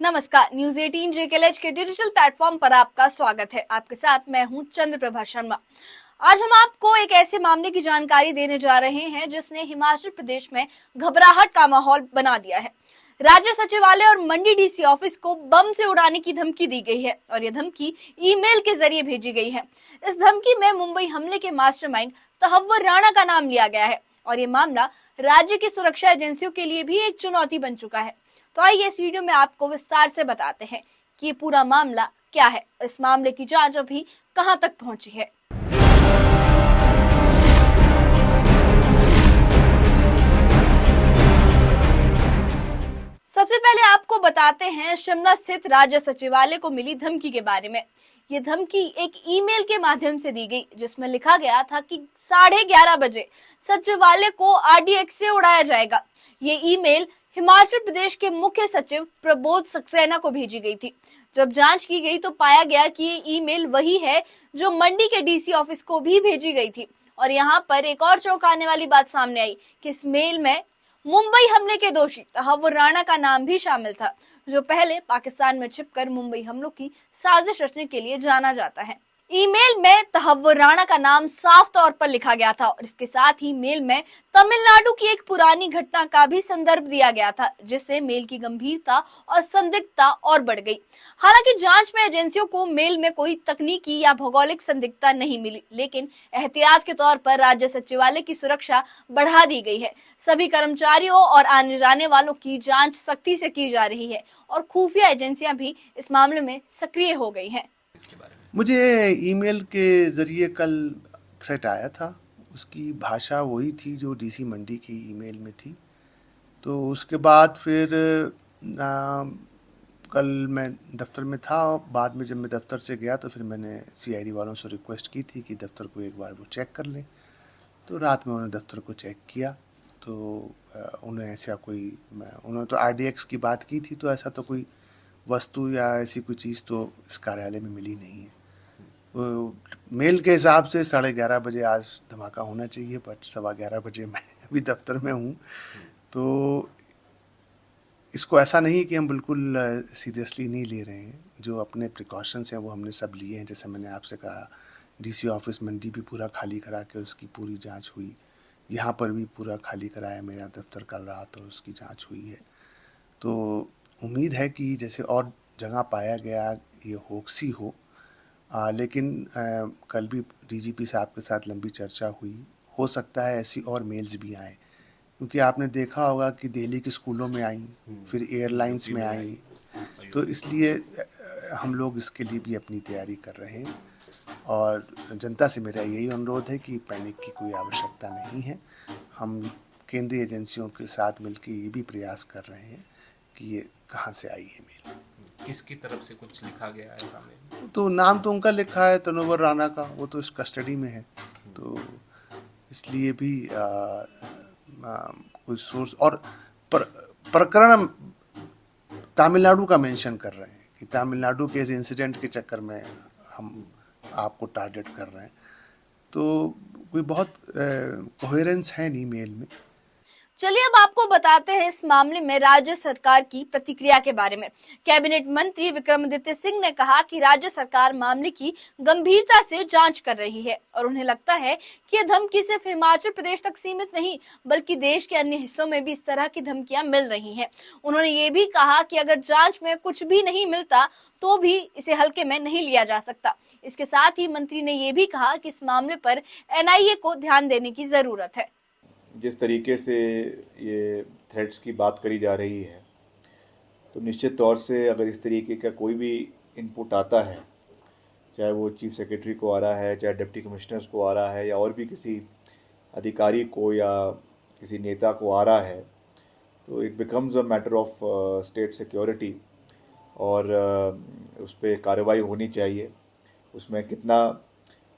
नमस्कार, news 18 JKLH के digital platform पर आपका स्वागत है। आपके साथ मैं हूं चंद्रप्रभा शर्मा। आज हम आपको एक ऐसे मामले की जानकारी देने जा रहे हैं जिसने हिमाचल प्रदेश में घबराहट का माहौल बना दिया है। राज्य सचिवालय और मंडी डीसी ऑफिस को बम से उड़ाने की धमकी दी गई है और यह धमकी ईमेल के जरिए भेजी गई है। इस धमकी में मुंबई हमले के मास्टरमाइंड तहव्वुर राणा का नाम लिया गया है और ये मामला राज्य की सुरक्षा एजेंसियों के लिए भी एक चुनौती बन चुका है। तो आइए इस वीडियो में आपको विस्तार से बताते हैं कि ये पूरा मामला क्या है, इस मामले की जांच अभी कहां तक पहुंची है। सबसे पहले आपको बताते हैं शिमला स्थित राज्य सचिवालय को मिली धमकी के बारे में। ये धमकी एक ईमेल के माध्यम से दी गई जिसमें लिखा गया था कि 11:30 बजे सचिवालय को आरडीएक्स से उड़ाया जाएगा। ये ईमेल हिमाचल प्रदेश के मुख्य सचिव प्रबोध सक्सेना को भेजी गई थी। जब जांच की गई तो पाया गया कि ये ईमेल वही है जो मंडी के डीसी ऑफिस को भी भेजी गई थी। और यहाँ पर एक और चौंकाने वाली बात सामने आई कि इस मेल में मुंबई हमले के दोषी तहव्वुर राणा का नाम भी शामिल था, जो पहले पाकिस्तान में छिपकर मुंबई हमलों की साजिश रचने के लिए जाना जाता है। ईमेल में तहव्वुर राणा का नाम साफ तौर पर लिखा गया था और इसके साथ ही मेल में तमिलनाडु की एक पुरानी घटना का भी संदर्भ दिया गया था, जिससे मेल की गंभीरता और संदिग्धता और बढ़ गई। हालांकि जांच में एजेंसियों को मेल में कोई तकनीकी या भौगोलिक संदिग्धता नहीं मिली, लेकिन एहतियात के तौर पर राज्य सचिवालय की सुरक्षा बढ़ा दी गई है। सभी कर्मचारियों और आने जाने वालों की जांच सख्ती से की जा रही है और खुफिया एजेंसियां भी इस मामले में सक्रिय हो गई हैं। मुझे ईमेल के ज़रिए कल थ्रेट आया था। उसकी भाषा वही थी जो डीसी मंडी की ईमेल में थी। तो उसके बाद फिर कल मैं दफ्तर में था। बाद में जब मैं दफ्तर से गया तो फिर मैंने सीआईडी वालों से रिक्वेस्ट की थी कि दफ्तर को एक बार वो चेक कर लें। तो रात में उन्होंने दफ्तर को चेक किया तो उन्हें ऐसा कोई उन्होंने तो आरडीएक्स की बात की थी, तो ऐसा तो कोई वस्तु या ऐसी कोई चीज़ तो इस कार्यालय में मिली नहीं है। मेल के हिसाब से 11:30 बजे आज धमाका होना चाहिए, बट 11:15 बजे मैं अभी दफ्तर में हूँ। तो इसको ऐसा नहीं कि हम बिल्कुल सीरियसली नहीं ले रहे हैं। जो अपने प्रिकॉशंस हैं वो हमने सब लिए हैं। जैसे मैंने आपसे कहा, डीसी ऑफिस मंडी भी पूरा खाली करा के उसकी पूरी जांच हुई। यहाँ पर भी पूरा खाली कराया मेरा दफ्तर कल रात और उसकी जांच हुई है। तो उम्मीद है कि जैसे और जगह पाया गया ये होक्सी हो, लेकिन कल भी डीजीपी साहब के साथ लंबी चर्चा हुई। हो सकता है ऐसी और मेल्स भी आएँ, क्योंकि आपने देखा होगा कि दिल्ली के स्कूलों में आई, फिर एयरलाइंस में आई। तो इसलिए हम लोग इसके लिए भी अपनी तैयारी कर रहे हैं और जनता से मेरा यही अनुरोध है कि पैनिक की कोई आवश्यकता नहीं है। हम केंद्रीय एजेंसियों के साथ मिलकर ये भी प्रयास कर रहे हैं कि ये कहाँ से आई है मेल, किसकी तरफ से कुछ लिखा गया है सामने। तो नाम तो उनका लिखा है तहव्वुर राणा का, वो तो इस कस्टडी में है। तो इसलिए भी कोई सोर्स और प्रकरण तमिलनाडु का मेंशन कर रहे हैं कि तमिलनाडु के इस इंसिडेंट के चक्कर में हम आपको टारगेट कर रहे हैं। तो कोई बहुत कोहेरेंस है नहीं मेल में। चलिए अब आपको बताते हैं इस मामले में राज्य सरकार की प्रतिक्रिया के बारे में। कैबिनेट मंत्री विक्रमादित्य सिंह ने कहा कि राज्य सरकार मामले की गंभीरता से जांच कर रही है और उन्हें लगता है कि यह धमकी सिर्फ हिमाचल प्रदेश तक सीमित नहीं, बल्कि देश के अन्य हिस्सों में भी इस तरह की धमकियां मिल रही हैं। उन्होंने ये भी कहा कि अगर जांच में कुछ भी नहीं मिलता तो भी इसे हल्के में नहीं लिया जा सकता। इसके साथ ही मंत्री ने ये भी कहा कि इस मामले पर एनआईए को ध्यान देने की जरूरत है। जिस तरीके से ये थ्रेट्स की बात करी जा रही है, तो निश्चित तौर से अगर इस तरीके का कोई भी इनपुट आता है, चाहे वो चीफ सेक्रेटरी को आ रहा है, चाहे डिप्टी कमिश्नर्स को आ रहा है, या और भी किसी अधिकारी को या किसी नेता को आ रहा है, तो it becomes a matter of state security और उस पर कार्रवाई होनी चाहिए। उसमें कितना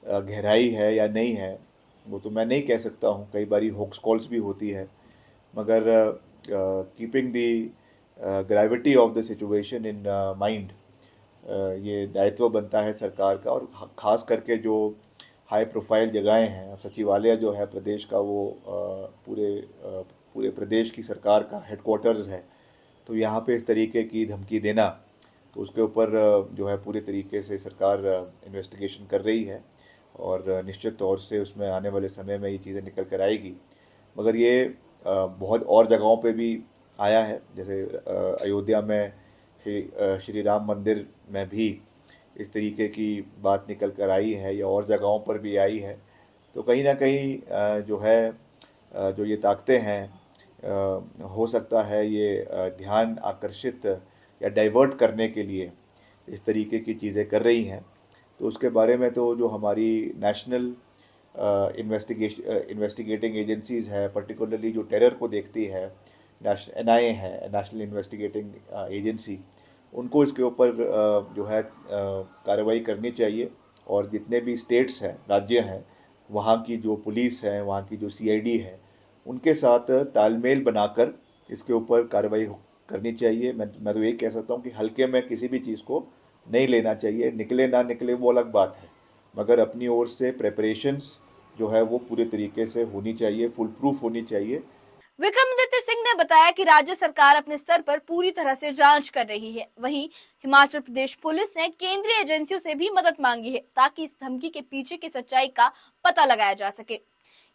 गहराई है या नहीं है वो तो मैं नहीं कह सकता हूँ। कई बारी होक्स कॉल्स भी होती है, मगर keeping the gravity of the situation in mind, ये दायित्व बनता है सरकार का। और ख़ास करके जो हाई प्रोफाइल जगहें हैं, सचिवालय जो है प्रदेश का, वो पूरे प्रदेश की सरकार का हेडक्वार्टर्स है। तो यहाँ पे इस तरीके की धमकी देना, तो उसके ऊपर जो है पूरे तरीके से सरकार इन्वेस्टिगेशन कर रही है और निश्चित तौर से उसमें आने वाले समय में ये चीज़ें निकल कर आएगी। मगर ये बहुत और जगहों पे भी आया है, जैसे अयोध्या में श्री राम मंदिर में भी इस तरीके की बात निकल कर आई है, या और जगहों पर भी आई है। तो कहीं ना कहीं जो है जो ये ताकतें हैं, हो सकता है ये ध्यान आकर्षित या डाइवर्ट करने के लिए इस तरीके की चीज़ें कर रही हैं। तो उसके बारे में तो जो हमारी नेशनल इन्वेस्टिगेटिंग एजेंसीज़ है, पर्टिकुलरली जो टेरर को देखती है, NIA है, नेशनल इन्वेस्टिगेटिंग एजेंसी, उनको इसके ऊपर जो है कार्रवाई करनी चाहिए। और जितने भी स्टेट्स हैं, राज्य हैं, वहाँ की जो पुलिस है, वहाँ की जो CID है, उनके साथ तालमेल बनाकर इसके ऊपर कार्रवाई करनी चाहिए। मैं तो ये कह सकता हूँ कि हल्के में किसी भी चीज़ को नहीं लेना चाहिए। निकले ना निकले वो अलग बात है, मगर अपनी ओर से प्रेपरेशंस जो है वो पूरे तरीके से होनी चाहिए, फुल प्रूफ होनी चाहिए। विक्रमादित्य सिंह ने बताया कि राज्य सरकार अपने स्तर पर पूरी तरह से जांच कर रही है। वहीं हिमाचल प्रदेश पुलिस ने केंद्रीय एजेंसियों से भी मदद मांगी है ताकि इस धमकी के पीछे की सच्चाई का पता लगाया जा सके।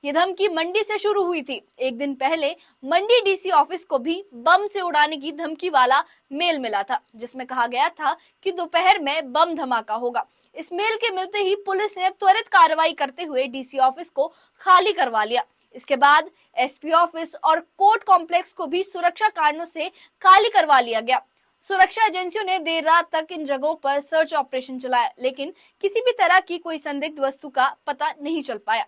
ये धमकी मंडी से शुरू हुई थी। एक दिन पहले मंडी DC ऑफिस को भी बम से उड़ाने की धमकी वाला मेल मिला था, जिसमें कहा गया था कि दोपहर में बम धमाका होगा। इस मेल के मिलते ही पुलिस ने त्वरित कार्रवाई करते हुए DC ऑफिस को खाली करवा लिया। इसके बाद SP ऑफिस और कोर्ट कॉम्प्लेक्स को भी सुरक्षा कारणों से खाली करवा लिया गया। सुरक्षा एजेंसियों ने देर रात तक इन जगहों पर सर्च ऑपरेशन चलाया, लेकिन किसी भी तरह की कोई संदिग्ध वस्तु का पता नहीं चल पाया।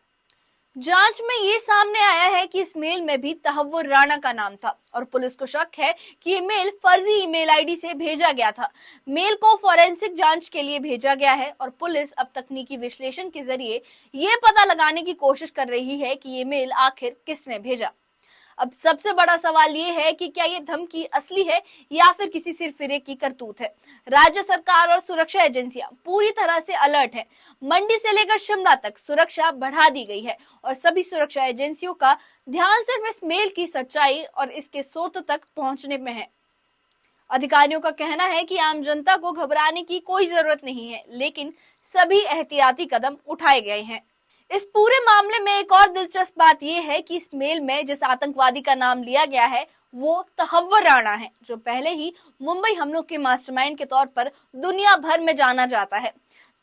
जांच में ये सामने आया है कि इस मेल में भी तहव्वुर राणा का नाम था और पुलिस को शक है कि ये मेल फर्जी ईमेल ID से भेजा गया था। मेल को फॉरेंसिक जांच के लिए भेजा गया है और पुलिस अब तकनीकी विश्लेषण के जरिए ये पता लगाने की कोशिश कर रही है कि ये मेल आखिर किसने भेजा। अब सबसे बड़ा सवाल ये है कि क्या ये धमकी असली है या फिर किसी सिरफिरे की करतूत है। राज्य सरकार और सुरक्षा एजेंसियां पूरी तरह से अलर्ट है। मंडी से लेकर शिमला तक सुरक्षा बढ़ा दी गई है और सभी सुरक्षा एजेंसियों का ध्यान सिर्फ इस मेल की सच्चाई और इसके स्रोत तक पहुंचने में है। अधिकारियों का कहना है कि आम जनता को घबराने की कोई जरूरत नहीं है, लेकिन सभी एहतियाती कदम उठाए गए हैं। इस पूरे मामले में एक और दिलचस्प बात यह है कि इस मेल में जिस आतंकवादी का नाम लिया गया है वो तहव्वुर राणा है, जो पहले ही मुंबई हमलों के मास्टरमाइंड के तौर पर दुनिया भर में जाना जाता है।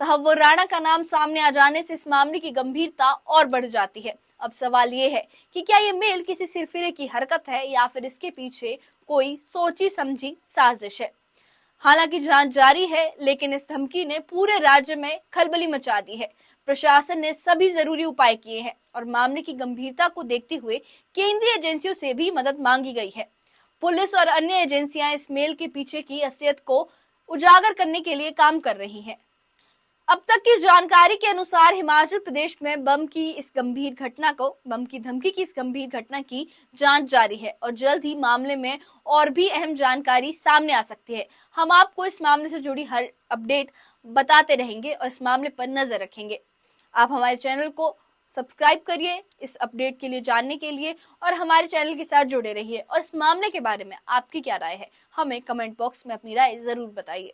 तहव्वुर राणा का नाम सामने आ जाने से इस मामले की गंभीरता और बढ़ जाती है। अब सवाल ये है कि क्या ये मेल किसी सिरफिरे की हरकत है या फिर इसके पीछे कोई सोची समझी साजिश है। हालांकि जांच जारी है, लेकिन इस धमकी ने पूरे राज्य में खलबली मचा दी है। प्रशासन ने सभी जरूरी उपाय किए हैं और मामले की गंभीरता को देखते हुए केंद्रीय एजेंसियों से भी मदद मांगी गई है। पुलिस और अन्य एजेंसियां इस मेल के पीछे की असलियत को उजागर करने के लिए काम कर रही हैं। अब तक की जानकारी के अनुसार हिमाचल प्रदेश में बम की धमकी की इस गंभीर घटना की जांच जारी है और जल्द ही मामले में और भी अहम जानकारी सामने आ सकती है। हम आपको इस मामले से जुड़ी हर अपडेट बताते रहेंगे और इस मामले पर नजर रखेंगे। आप हमारे चैनल को सब्सक्राइब करिए इस अपडेट के लिए जानने के लिए और हमारे चैनल के साथ जुड़े रहिए और इस मामले के बारे में आपकी क्या राय है, हमें कमेंट बॉक्स में अपनी राय जरूर बताइए।